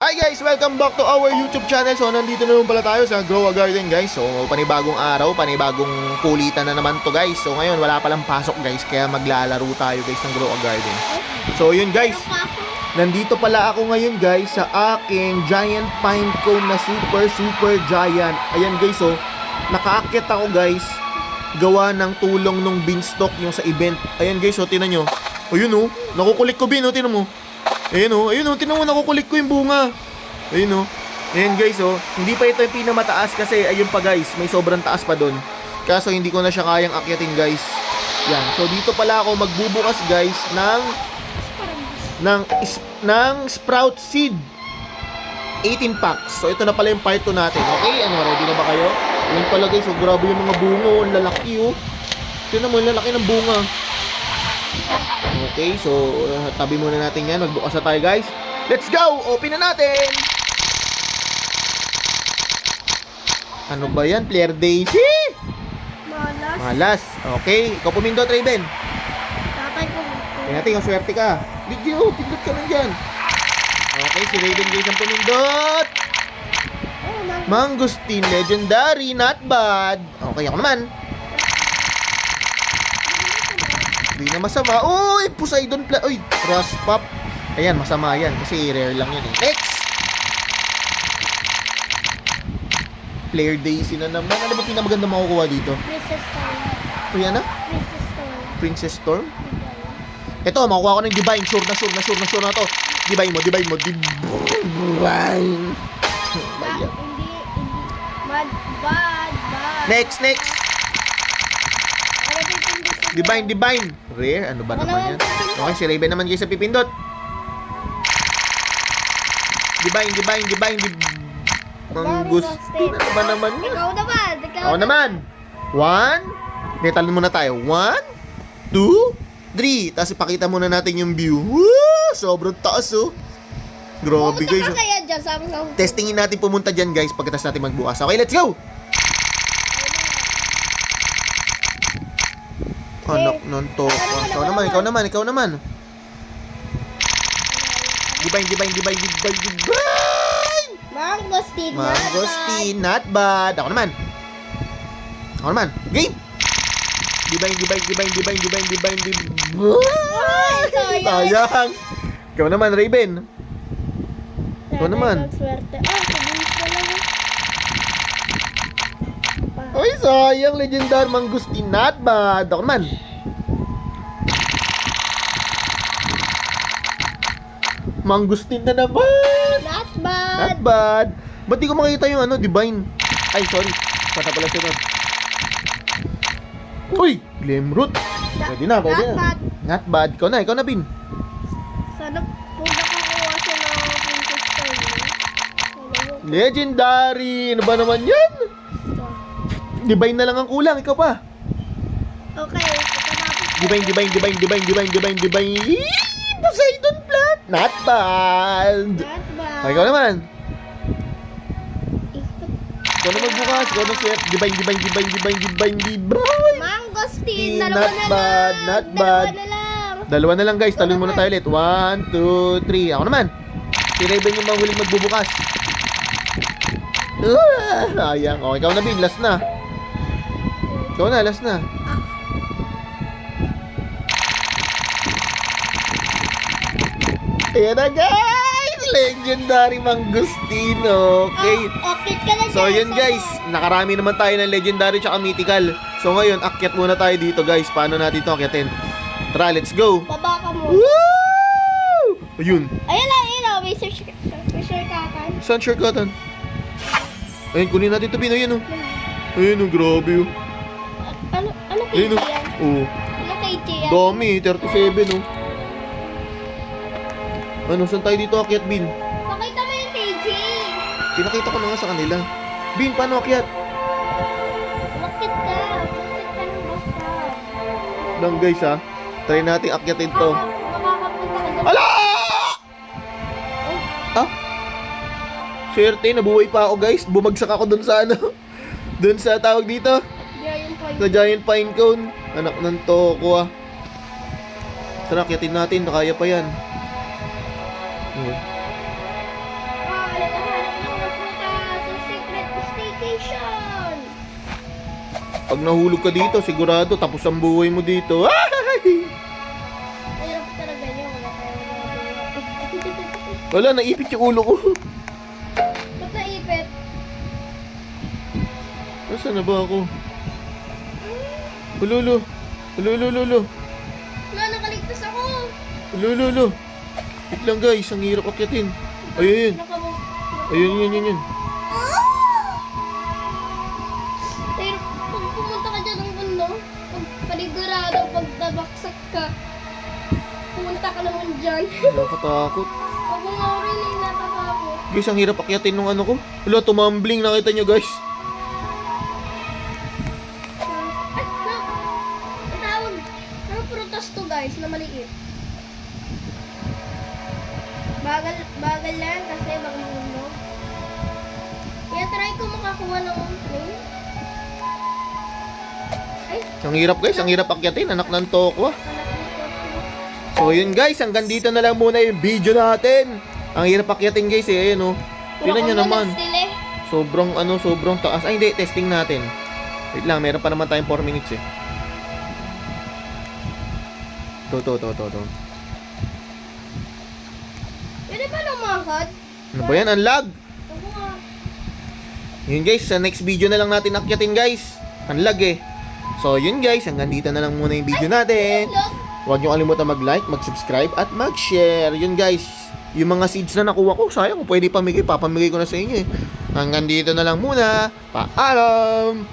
Hi guys! Welcome back to our YouTube channel. So nandito na naman pala tayo sa Grow a Garden guys. So panibagong araw, panibagong kulitan na naman to guys. So ngayon wala palang pasok guys, kaya maglalaro tayo guys ng Grow a Garden. So yun guys, nandito pala ako ngayon guys sa aking giant pine cone na super giant. Ayan guys, so nakaakyat ako guys, gawa ng tulong nung beanstalk yung sa event. Ayan guys, so tinan nyo. Ayun oh, nakukulik ko bin oh, tinan mo. Ayun oh, tinan mo, nakukulik ko yung bunga. Ayun oh. Ayan guys oh, hindi pa ito yung pinamataas kasi ayun pa guys, may sobrang taas pa doon. Kaso hindi ko na siya kayang akyatin guys. Yan, so dito pala ako magbubukas guys ng sprout seed 18 packs. So ito na pala yung part 2 natin. Okay, ready na ba kayo? Ayun pala guys, so grabe yung mga bunga oh, lalaki oh. Tignan mo, lalaki ng bunga. Okay, so tabi muna natin yan. Magbukas na tayo guys. Let's go! Open na natin! Ano ba yan? Player Daisy? Malas. Okay, ikaw pumindot, Raven. Tatay ko. Tingnan natin yung swerte ka. Video, pindot ka lang dyan. Okay, si Raven guys ang pumindot. Mangosteen Legendary, not bad. Okay, ako naman. Hindi na masama. Uy, Poseidon Uy, Rust Pop. Ayan, masama yan. Kasi rare lang yan eh. Next! Player Daisy na naman. Ano ba pinamaganda makukuha dito? Princess Storm. Uy, ano? Princess Storm. Princess Storm? Ito, makukuha ko ng Divine. Sure na to. Divine mo. Divine. Hindi. Bad. Next. Divine. Rare? Ano ba naman yan? Okay, si Raven naman guys sa pipindot. Divine. Mangustin. Ano ba naman yan? Ikaw Ako naman. 1. Talon muna tayo. 1, 2, 3. Tapos ipakita muna natin yung view. Woo! Sobrang taas oh. Grabe guys. Pumunta ka kaya dyan sa mga... Testingin natin pumunta dyan guys pagkatapos natin magbukas. Okay, let's go! Anak ng toko. Ikaw naman. Divine. Mangosteen, not bad. Ako naman. Game! Divine. Sayang. Ikaw naman, Raven. Ikaw naman. Swerte. Pabilis ka lang. Ay, sayang. Legendary Mangosteen, not bad. Ako naman. Mangosteen na naman. Not Not bad. bad. Ba't di ko makita yung Divine? Ay, sorry. Pata pala sunod. Uy! Glimroot. Pwede na. Not bad. Ikaw na, Bin. Sana kung nakakuha siya ng Princess Storm. Legendary. Ano ba naman yan? Divine na lang ang kulang. Ikaw pa. Okay. Divine. Poseidon Plat. Not bad. Not bad. Okay, ikaw naman. Ikaw na magbukas. Ikaw na set. Divine. Mangosteen. Not bad. Dalawa na lang guys. Talon muna tayo ulit. 1, 2, 3. Ako naman. Si Raven yung huling magbubukas. Sayang. Okay, ikaw na Bin. Last na. Ayan na guys! Legendary Mangosteen. Okay. Okay ka na dyan. So yun guys, nakarami naman tayo ng legendary tsaka mythical. So ngayon, akyat muna tayo dito guys. Paano natin ito akyatin? Tara, let's go! Baba ka mo. Woo! Ayun. Ayun lang. May shortcutan. Saan shortcutan? Ayun, kunin natin ito, Bin. Ayun, oh. Ayun, oh, grabe, oh. Ano Ayun, KJ oh. yan? Oh. Ano KJ yan? Dami, 37, oh. Ano, saan tayo dito akyat, Bin? Pakita mo yung KJ. Pinakita ko na nga sa kanila. Bin, paano akyat? Bakit ka ng basta. Lang guys, ha. Try natin akyatin to. Makakapunta ka dyan. Ala! Ah? Swerte, nabuhay pa ako guys. Bumagsak ako dun sa dun sa tawag dito. Sa giant pine cone. Anak ng toko ah. Tara, akyatin natin. Kaya pa yan. Pag nahulog ka dito, sigurado tapos ang buhay mo dito. Ay! Hirap talaga yun. Wala tayong magagawa. Wala, naipit yung ulo ko. Ba't naipit? Nasaan na ba ako? Ululu. Ululu. Wala, nakaligtas ako. Ululu. Wait lang guys, ang hirap akyatin. Ayun. Ayun. Pero pag pumunta ka dyan ng mundo, pag panigurado, pag nabaksak ka, pumunta ka naman dyan. Nakakatakot. Ako nga rin eh, natatakot. Guys, ang hirap akyatin nung ano ko. Wala, tumambling. Nakita nyo guys. Ay, ang tawag. Ano prutas to guys, na maliit? Bagal lang kasi magmulog. Kaya try ko makakuha ng plane. Ay, Ang hirap guys, ang hirap akyatin. Anak ng toko. anak nito. So yun guys, hanggang dito na lang muna yung video natin. Ang hirap akyatin guys eh, ayun oh. Tingnan nyo naman. Sobrang taas. Ay hindi, testing natin. Wait lang, meron pa naman tayong 4 minutes eh. To. Pwede ba lumakad? Ano ba yan? Ang lag! Ako nga. Yun guys, sa next video na lang natin akyatin guys. Ang lag eh. So yun guys, hanggang dito na lang muna yung video natin. Look. Huwag nyo kalimutan mag-like, mag-subscribe, at mag-share. Yun guys, yung mga seeds na nakuha ko, sayang kung pwede pamigay, papamigay ko na sa inyo eh. Hanggang dito na lang muna. Paalam!